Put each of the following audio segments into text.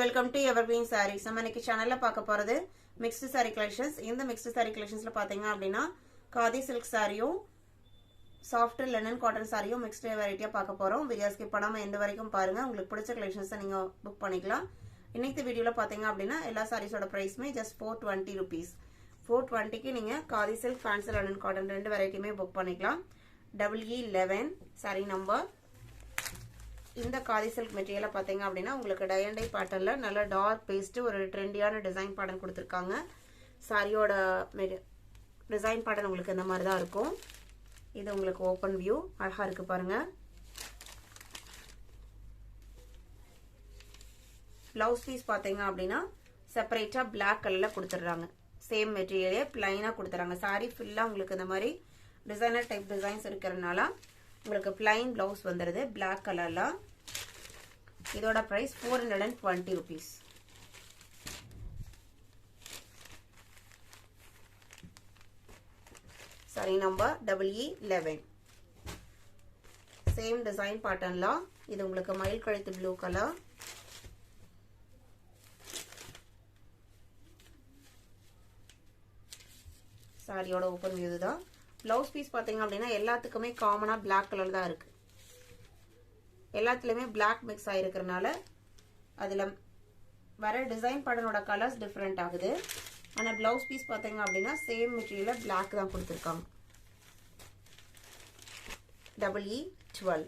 welcome to Evergreen Sarees. நம்ம இன்னைக்கு சேனல்ல பார்க்க போறது mixed saree collections. இந்த mixed saree collectionsல பாத்தீங்க அப்படினா காதி silk சாரியும் soft linen cotton சாரியும் mixed variety பார்க்க போறோம். வீடியோ ஸ்கிப் பண்ணாம எண்ட் வரைக்கும் பாருங்க. உங்களுக்கு பிடிச்ச collections நீங்க book பண்ணிக்கலாம். இன்னைக்கு வீடியோல பாத்தீங்க அப்படினா எல்லா சாரீஸோட பிரைஸ்மே just 420 rupees. 420 க்கு நீங்க khadi silk fancy linen cotton ரெண்டு வெரைட்டியுமே book பண்ணிக்கலாம். EE11 saree number. இந்த காதி silk மெட்டீரியலை பாத்தீங்க அப்படினா உங்களுக்கு டை அண்ட் டை பேட்டர்ன்ல நல்ல டார்க் பேஸ்ட் ஒரு ட்ரெண்டியான டிசைன் பேட்டர்ன் கொடுத்திருக்காங்க. சாரியோட டிசைன் பேட்டர்ன் உங்களுக்கு இந்த மாதிரி தான் இருக்கும். இது உங்களுக்கு ஓபன் வியூ அழகா இருக்கு பாருங்க. ப்ளவுஸ் பீஸ் பாத்தீங்க அப்படினா செப்பரேட்டா Black கலர்ல கொடுத்துறாங்க. சேம் மெட்டீரியலே ப்ளைனா கொடுத்துறாங்க. சாரி ஃபுல்லா உங்களுக்கு இந்த மாதிரி டிசைனர் டைப் டிசைன்ஸ் இருக்கறனால உங்களுக்கு plain blouse வந்துருது Black கலர்ல. இதோட price 420 rupees. Sari number EE11. Same design பேட்டர்ன்ல இது உங்களுக்கு மயில் கழுத்து ப்ளூ கலர். சாரியோட ஓபன் வியூ தான். Blouse piece பாத்தீங்க அப்படினா எல்லாத்துக்குமே காமனா Black கலர் தான் இருக்கு. எல்லாத்துலயுமே Black mix ஆயிருக்கறனால அதுல வர டிசைன் பேட்டர்னோட கலர்ஸ் டிஃபரண்ட் ஆகுது. ஆனா Blouse piece பாத்தீங்க அப்படினா சேம் மெட்டீரியல்ல Black தான் கொடுத்திருக்காங்க. EE12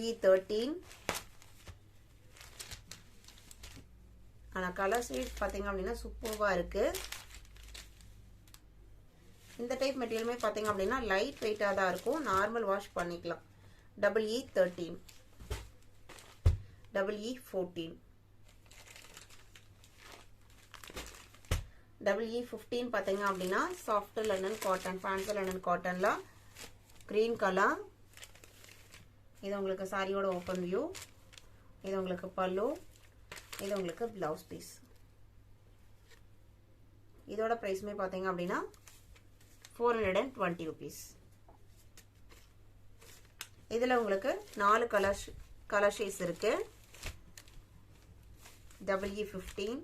EE13 ஆனா கலர் ஷேட் பாத்தீங்க அப்படினா சூப்பர்வா இருக்கு. இந்த டைப் மெட்டீரியலுமே பாத்தீங்க அப்படினா லைட் வெயிட்டா தான் இருக்கும். நார்மல் வாஷ் பண்ணிக்கலாம். EE13 EE14 EE15 பாத்தீங்க அப்படினா soft linen cotton fancy linen cottonல green colour. இது உங்களுக்கு சாரியோட ஓபன் வியூ. இது உங்களுக்கு பல்லு. இது உங்களுக்கு blouse piece. இதோட பிரைஸ்மே பாத்தீங்க அப்படினா 420 rupees. இதுல உங்களுக்கு 4 கலர் ஷேட்ஸ் இருக்கு. EE15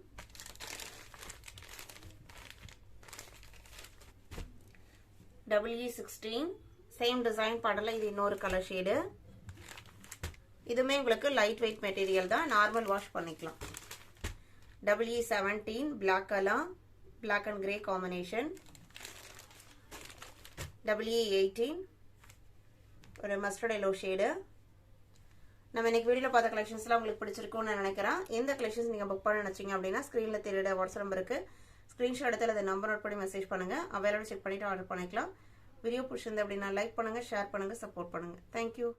EE16 சேம் டிசைன் பேட்டர்ன்ல இது இன்னொரு கலர் ஷேட். இதுமே உங்களுக்கு லைட் வெயிட் மெட்டீரியல் தான். நார்மல் வாஷ் பண்ணிக்கலாம். EE17 Black color, black and grey combination. EE18 ஒரு மஸ்டர்ட் yellow shade. நம்ம இன்னைக்கு வீடியோல பார்த்த கலெக்ஷன்ஸ்லாம் உங்களுக்கு பிடிச்சிருக்கும்னு நான் நினைக்கிறேன். எந்த கலெக்ஷன்ஸ் நீங்க புக் பண்ண நினைச்சீங்க அப்படினா ஸ்கிரீன்ல தெரியுற வாட்ஸ்அப் நம்பருக்கு ஸ்கிரீன்ஷாட் எடுத்து அந்த நம்பர் நோட் பண்ணி மெசேஜ் பண்ணுங்க. அவைலபிள் செக் பண்ணிட்டு ஆர்டர் பண்ணிக்கலாம். வீடியோ பிடிச்சிருந்தா அப்படினா லைக் பண்ணுங்க, ஷேர் பண்ணுங்க, சப்போர்ட் பண்ணுங்க. Thank you.